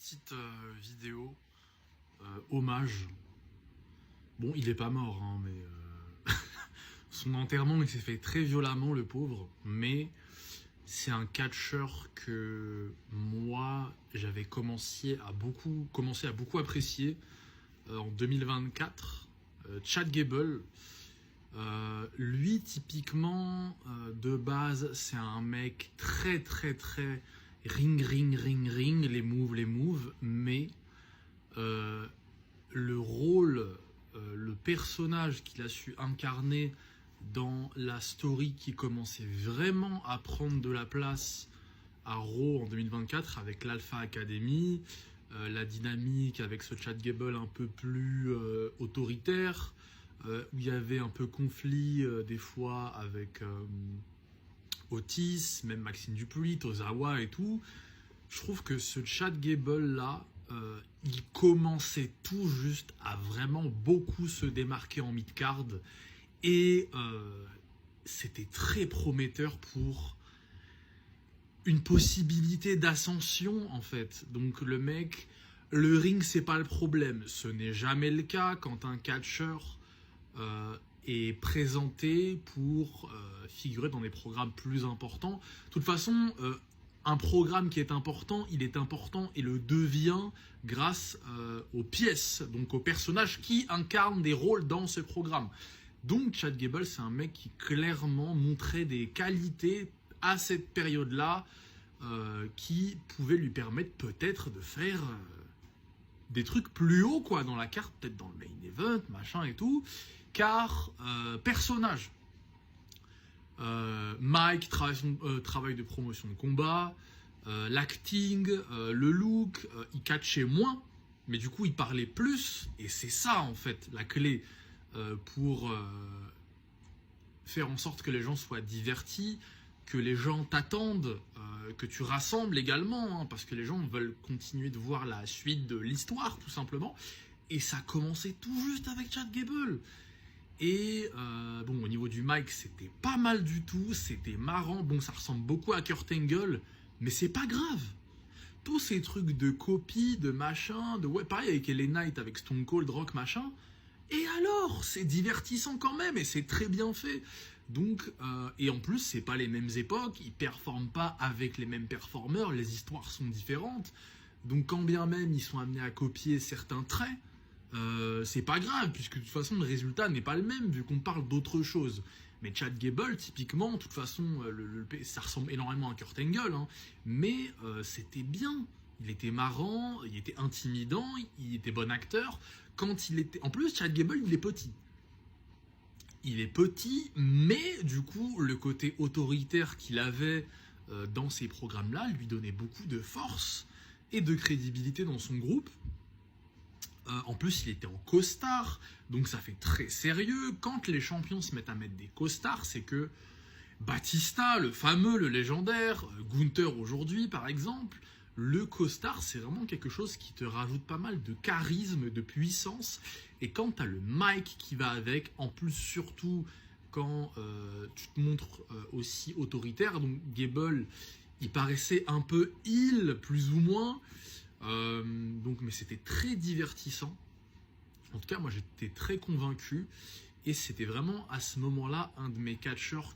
petite vidéo hommage. Bon, il est pas mort, hein, mais son enterrement il s'est fait très violemment, le pauvre. Mais c'est un catcheur que moi j'avais commencé à beaucoup apprécier en 2024. Chad Gable. Lui typiquement de base c'est un mec très ring, les moves, mais le rôle, le personnage qu'il a su incarner dans la story qui commençait vraiment à prendre de la place à Raw en 2024 avec l'Alpha Academy, la dynamique avec ce Chad Gable un peu plus autoritaire, où il y avait un peu conflit des fois avec Otis, même Maxime Dupuis, Tozawa et tout. Je trouve que ce Chad Gable là, il commençait tout juste à vraiment beaucoup se démarquer en mid-card et c'était très prometteur pour une possibilité d'ascension en fait. Donc le mec, le ring c'est pas le problème, ce n'est jamais le cas quand un catcheur est présenté pour figurer dans des programmes plus importants. De toute façon, un programme qui est important, il est important et le devient grâce aux pièces, donc aux personnages qui incarnent des rôles dans ce programme. Donc Chad Gable, c'est un mec qui clairement montrait des qualités à cette période-là qui pouvaient lui permettre peut-être de faire des trucs plus hauts quoi, dans la carte, peut-être dans le main event, machin et tout. Car personnage, Mike, travail de promotion de combat, l'acting, le look, il catchait moins, mais du coup il parlait plus, et c'est ça en fait la clé pour faire en sorte que les gens soient divertis, que les gens t'attendent, que tu rassembles également, hein, parce que les gens veulent continuer de voir la suite de l'histoire tout simplement, et ça commençait tout juste avec Chad Gable. Et bon, au niveau du mic, c'était pas mal du tout, c'était marrant. Bon, ça ressemble beaucoup à Kurt Angle, mais c'est pas grave. Tous ces trucs de copie, de machin, de ouais, pareil avec LA Knight, avec Stone Cold, Rock, machin. Et alors, c'est divertissant quand même, et c'est très bien fait. Donc, et en plus, c'est pas les mêmes époques, ils performent pas avec les mêmes performeurs, les histoires sont différentes. Donc, quand bien même ils sont amenés à copier certains traits, c'est pas grave, puisque de toute façon le résultat n'est pas le même vu qu'on parle d'autre chose. Mais Chad Gable, typiquement, de toute façon, ça ressemble énormément à Kurt Angle, hein, mais c'était bien. Il était marrant, il était intimidant, il était bon acteur. Quand il était, en plus, Chad Gable, il est petit. Il est petit, mais du coup, le côté autoritaire qu'il avait dans ces programmes-là lui donnait beaucoup de force et de crédibilité dans son groupe. En plus, il était en costard, donc ça fait très sérieux. Quand les champions se mettent à mettre des costards, c'est que Batista, le fameux, le légendaire, Gunther aujourd'hui par exemple, le costard, c'est vraiment quelque chose qui te rajoute pas mal de charisme, de puissance. Et quand tu as le mic qui va avec, en plus surtout quand tu te montres aussi autoritaire, donc Gable, il paraissait un peu heel, plus ou moins. Donc, mais c'était très divertissant. En tout cas, moi j'étais très convaincu et c'était vraiment à ce moment-là un de mes catcheurs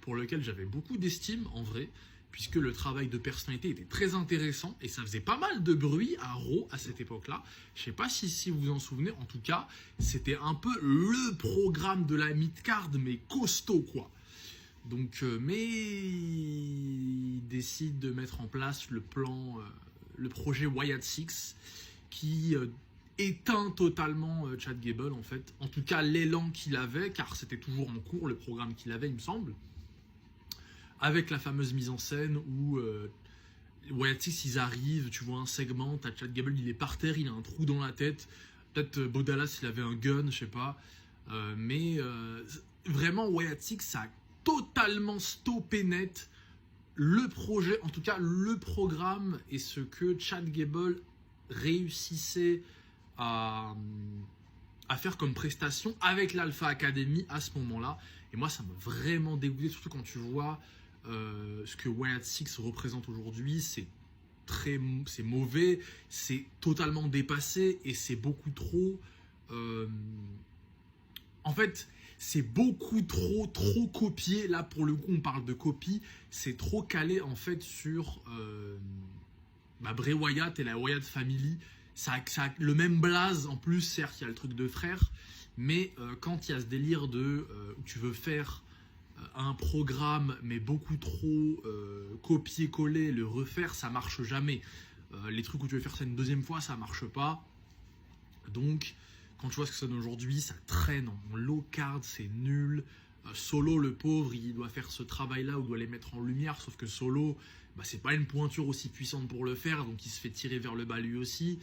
pour lequel j'avais beaucoup d'estime en vrai, puisque le travail de personnalité était très intéressant et ça faisait pas mal de bruit à Raw à cette époque-là. Je sais pas si vous vous en souvenez, en tout cas, c'était un peu le programme de la mid-card, mais costaud quoi. Donc, mais il décide de mettre en place le plan, le projet Wyatt Six, qui éteint totalement Chad Gable en fait. En tout cas, l'élan qu'il avait, car c'était toujours en cours le programme qu'il avait, il me semble, avec la fameuse mise en scène où Wyatt Six, ils arrivent, tu vois un segment, t'as Chad Gable, il est par terre, il a un trou dans la tête. Peut-être Bo Dallas, il avait un gun, je sais pas. Mais vraiment, Wyatt Six, ça a totalement stoppé net le projet, en tout cas le programme et ce que Chad Gable réussissait à faire comme prestation avec l'Alpha Academy à ce moment-là. Et moi, ça m'a vraiment dégoûté, surtout quand tu vois ce que Wyatt Six représente aujourd'hui. C'est c'est mauvais, c'est totalement dépassé et c'est beaucoup trop. En fait, c'est beaucoup trop copié. Là, pour le coup, on parle de copie. C'est trop calé en fait sur Bray Wyatt et la Wyatt Family. Ça a le même blaze en plus. Certes, il y a le truc de frère, mais quand il y a ce délire de où tu veux faire un programme, mais beaucoup trop copier-coller, le refaire, ça marche jamais. Les trucs où tu veux faire ça une deuxième fois, ça marche pas. Donc, quand tu vois ce que ça donne aujourd'hui, ça traîne en low card, c'est nul. Solo, le pauvre, il doit faire ce travail-là ou doit les mettre en lumière, sauf que Solo, c'est pas une pointure aussi puissante pour le faire, donc il se fait tirer vers le bas lui aussi.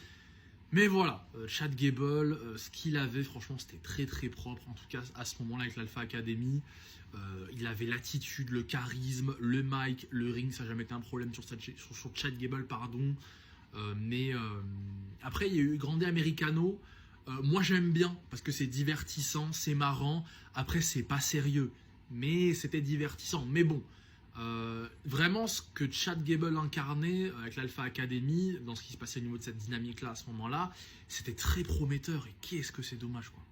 Mais voilà, Chad Gable, ce qu'il avait, franchement, c'était très très propre, en tout cas à ce moment-là avec l'Alpha Academy. Il avait l'attitude, le charisme, le mic, le ring, ça n'a jamais été un problème sur Chad Gable, pardon. Mais après, il y a eu Grande Americano. Moi, j'aime bien parce que c'est divertissant, c'est marrant. Après, c'est pas sérieux, mais c'était divertissant. Mais bon, vraiment, ce que Chad Gable incarnait avec l'Alpha Academy, dans ce qui se passait au niveau de cette dynamique-là à ce moment-là, c'était très prometteur. Et qu'est-ce que c'est dommage, quoi.